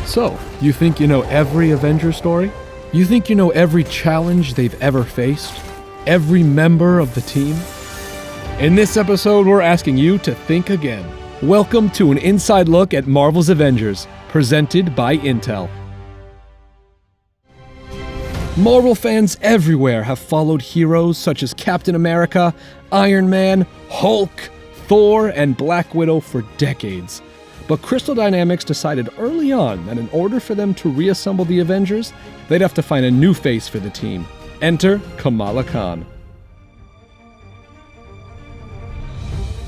So, you think you know every Avengers story? You think you know every challenge they've ever faced? Every member of the team? In this episode, we're asking you to think again. Welcome to an inside look at Marvel's Avengers, presented by Intel. Marvel fans everywhere have followed heroes such as Captain America, Iron Man, Hulk, Thor, and Black Widow for decades. But Crystal Dynamics decided early on that in order for them to reassemble the Avengers, they'd have to find a new face for the team. Enter Kamala Khan.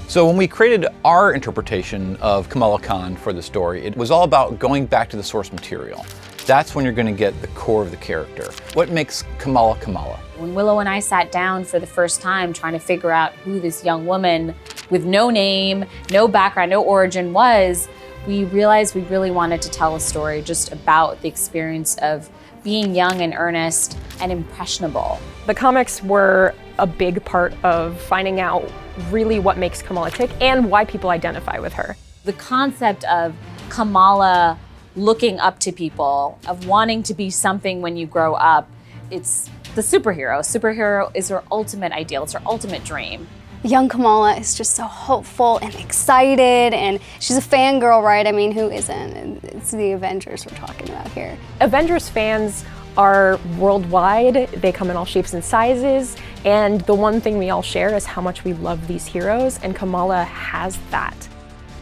So when we created our interpretation of Kamala Khan for the story, it was all about going back to the source material. That's when you're going to get the core of the character. What makes Kamala Kamala? When Willow and I sat down for the first time trying to figure out who this young woman with no name, no background, no origin was, we realized we really wanted to tell a story just about the experience of being young and earnest and impressionable. The comics were a big part of finding out really what makes Kamala tick and why people identify with her. The concept of Kamala looking up to people, of wanting to be something when you grow up, it's the superhero. Superhero is her ultimate ideal, it's her ultimate dream. Young Kamala is just so hopeful and excited, and she's a fangirl, right? I mean, who isn't? It's the Avengers we're talking about here. Avengers fans are worldwide. They come in all shapes and sizes, and the one thing we all share is how much we love these heroes, and Kamala has that.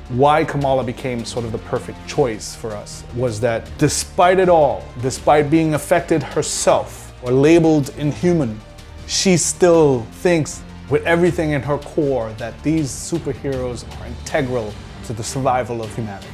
Why Kamala became sort of the perfect choice for us was that despite it all, despite being affected herself or labeled inhuman, she still thinks with everything in her core that these superheroes are integral to the survival of humanity.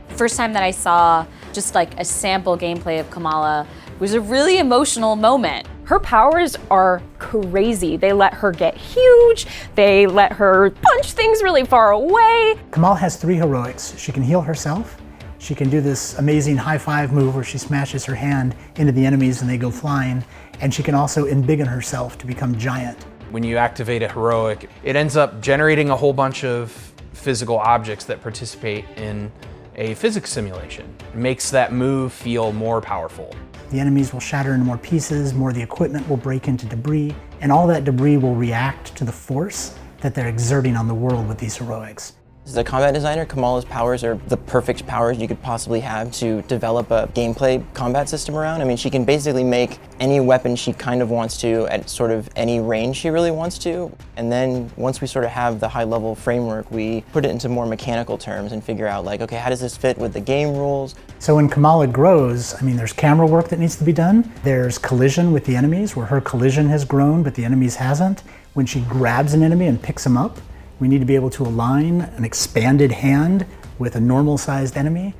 First time that I saw just like a sample gameplay of Kamala was a really emotional moment. Her powers are crazy. They let her get huge. They let her punch things really far away. Kamala has 3 heroics. She can heal herself. She can do this amazing high five move where she smashes her hand into the enemies and they go flying. And she can also embiggen herself to become giant. When you activate a heroic, it ends up generating a whole bunch of physical objects that participate in a physics simulation. It makes that move feel more powerful. The enemies will shatter into more pieces, more of the equipment will break into debris, and all that debris will react to the force that they're exerting on the world with these heroics. As a combat designer, Kamala's powers are the perfect powers you could possibly have to develop a gameplay combat system around. I mean, she can basically make any weapon she kind of wants to at sort of any range she really wants to. And then once we sort of have the high level framework, we put it into more mechanical terms and figure out like, okay, how does this fit with the game rules? So when Kamala grows, I mean, there's camera work that needs to be done. There's collision with the enemies where her collision has grown, but the enemy's hasn't. When she grabs an enemy and picks him up, we need to be able to align an expanded hand with a normal-sized enemy.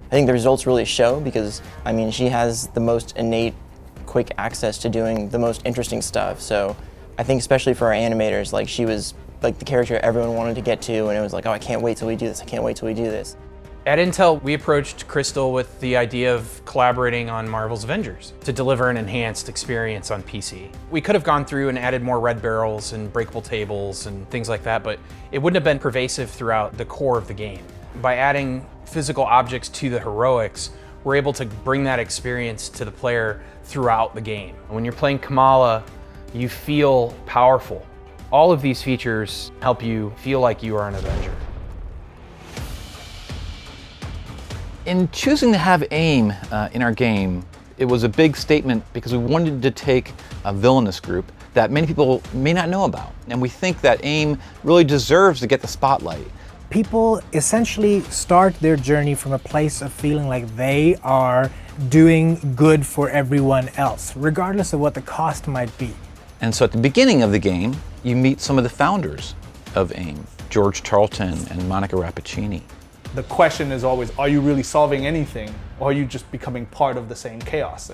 I think the results really show because, I mean, she has the most innate, quick access to doing the most interesting stuff. So I think especially for our animators, like she was like the character everyone wanted to get to, and it was like, oh, I can't wait till we do this, I can't wait till we do this. At Intel, we approached Crystal with the idea of collaborating on Marvel's Avengers to deliver an enhanced experience on PC. We could have gone through and added more red barrels and breakable tables and things like that, but it wouldn't have been pervasive throughout the core of the game. By adding physical objects to the heroics, we're able to bring that experience to the player throughout the game. When you're playing Kamala, you feel powerful. All of these features help you feel like you are an Avenger. In choosing to have AIM in our game, it was a big statement because we wanted to take a villainous group that many people may not know about. And we think that AIM really deserves to get the spotlight. People essentially start their journey from a place of feeling like they are doing good for everyone else, regardless of what the cost might be. And so at the beginning of the game, you meet some of the founders of AIM, George Tarleton and Monica Rappaccini. The question is always, are you really solving anything, or are you just becoming part of the same chaos?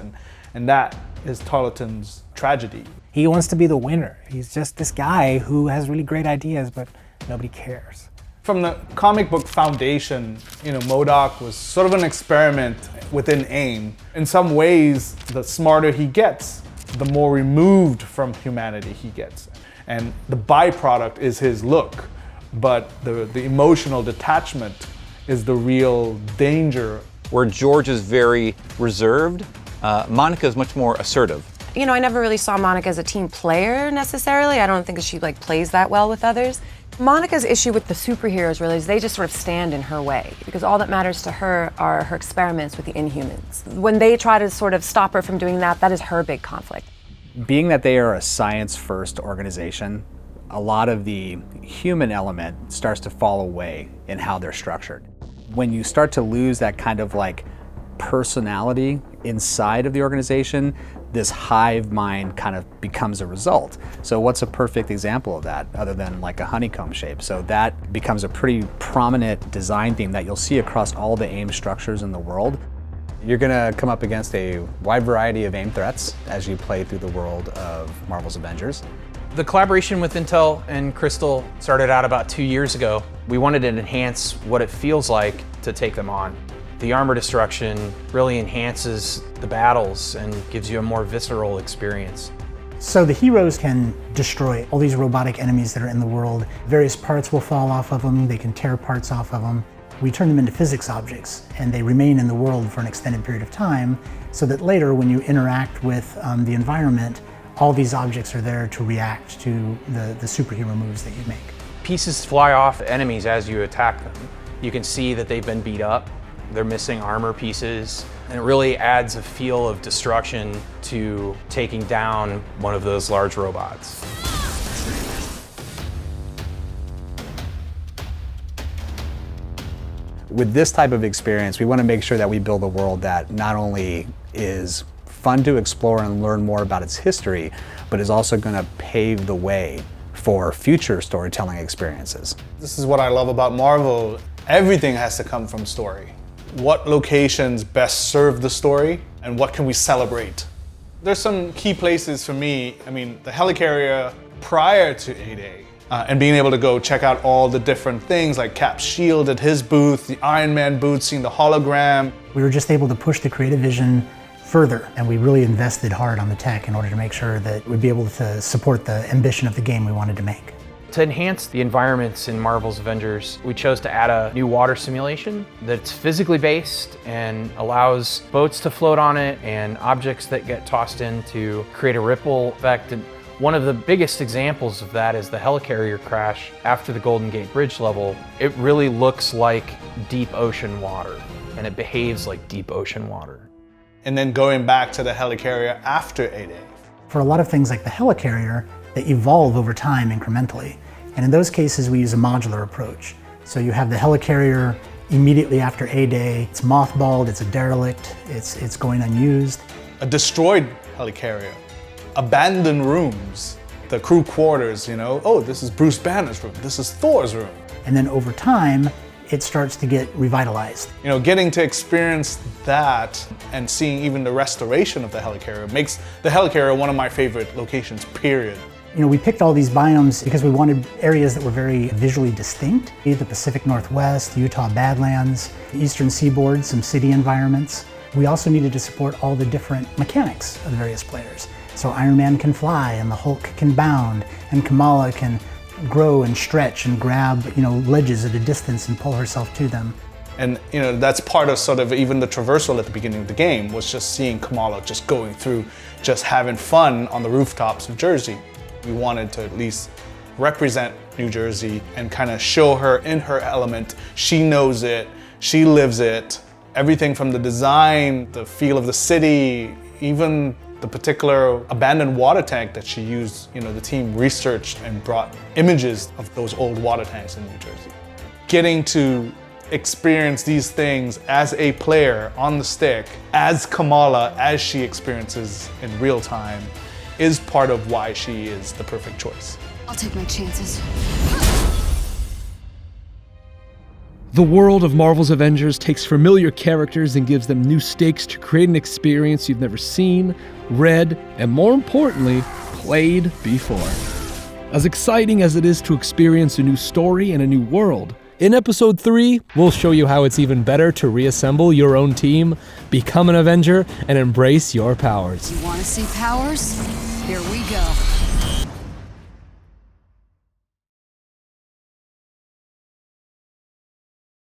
And that is Tarleton's tragedy. He wants to be the winner. He's just this guy who has really great ideas, but nobody cares. From the comic book foundation, MODOK was sort of an experiment within AIM. In some ways, the smarter he gets, the more removed from humanity he gets. And the byproduct is his look. but the emotional detachment is the real danger. Where George is very reserved, Monica is much more assertive. You know, I never really saw Monica as a team player necessarily. I don't think that she plays that well with others. Monica's issue with the superheroes really is they just sort of stand in her way, because all that matters to her are her experiments with the Inhumans. When they try to sort of stop her from doing that, that is her big conflict. Being that they are a science-first organization, a lot of the human element starts to fall away in how they're structured. When you start to lose that kind of personality inside of the organization, this hive mind kind of becomes a result. So what's a perfect example of that other than a honeycomb shape? So that becomes a pretty prominent design theme that you'll see across all the AIM structures in the world. You're gonna come up against a wide variety of AIM threats as you play through the world of Marvel's Avengers. The collaboration with Intel and Crystal started out about 2 years ago. We wanted to enhance what it feels like to take them on. The armor destruction really enhances the battles and gives you a more visceral experience. So the heroes can destroy all these robotic enemies that are in the world. Various parts will fall off of them, they can tear parts off of them. We turn them into physics objects, and they remain in the world for an extended period of time, so that later when you interact with the environment, all these objects are there to react to the superhero moves that you make. Pieces fly off enemies as you attack them. You can see that they've been beat up. They're missing armor pieces, and it really adds a feel of destruction to taking down one of those large robots. With this type of experience, we want to make sure that we build a world that not only is fun to explore and learn more about its history, but is also going to pave the way for future storytelling experiences. This is what I love about Marvel. Everything has to come from story. What locations best serve the story, and what can we celebrate? There's some key places for me. I mean, the helicarrier prior to 8A, and being able to go check out all the different things like Cap's shield at his booth, the Iron Man booth, seeing the hologram. We were just able to push the creative vision further, and we really invested hard on the tech in order to make sure that we'd be able to support the ambition of the game we wanted to make. To enhance the environments in Marvel's Avengers, we chose to add a new water simulation that's physically based and allows boats to float on it and objects that get tossed in to create a ripple effect. And one of the biggest examples of that is the helicarrier crash after the Golden Gate Bridge level. It really looks like deep ocean water, and it behaves like deep ocean water. And then going back to the helicarrier after 8A. For a lot of things like the helicarrier, they evolve over time incrementally. And in those cases, we use a modular approach. So you have the helicarrier immediately after A-Day. It's mothballed, it's a derelict, it's going unused. A destroyed helicarrier, abandoned rooms, the crew quarters, oh, this is Bruce Banner's room, this is Thor's room. And then over time, it starts to get revitalized. Getting to experience that and seeing even the restoration of the helicarrier makes the helicarrier one of my favorite locations, period. We picked all these biomes because we wanted areas that were very visually distinct. The Pacific Northwest, Utah Badlands, the Eastern Seaboard, some city environments. We also needed to support all the different mechanics of the various players. So Iron Man can fly, and the Hulk can bound, and Kamala can grow and stretch and grab, ledges at a distance and pull herself to them. And that's part of sort of even the traversal at the beginning of the game, was just seeing Kamala just going through, just having fun on the rooftops of Jersey. We wanted to at least represent New Jersey and kind of show her in her element. She knows it, she lives it. Everything from the design, the feel of the city, even the particular abandoned water tank that she used, the team researched and brought images of those old water tanks in New Jersey. Getting to experience these things as a player on the stick, as Kamala, as she experiences in real time, is part of why she is the perfect choice. I'll take my chances. The world of Marvel's Avengers takes familiar characters and gives them new stakes to create an experience you've never seen, read, and more importantly, played before. As exciting as it is to experience a new story and a new world, in Episode 3, we'll show you how it's even better to reassemble your own team, become an Avenger, and embrace your powers. You want to see powers? Here we go.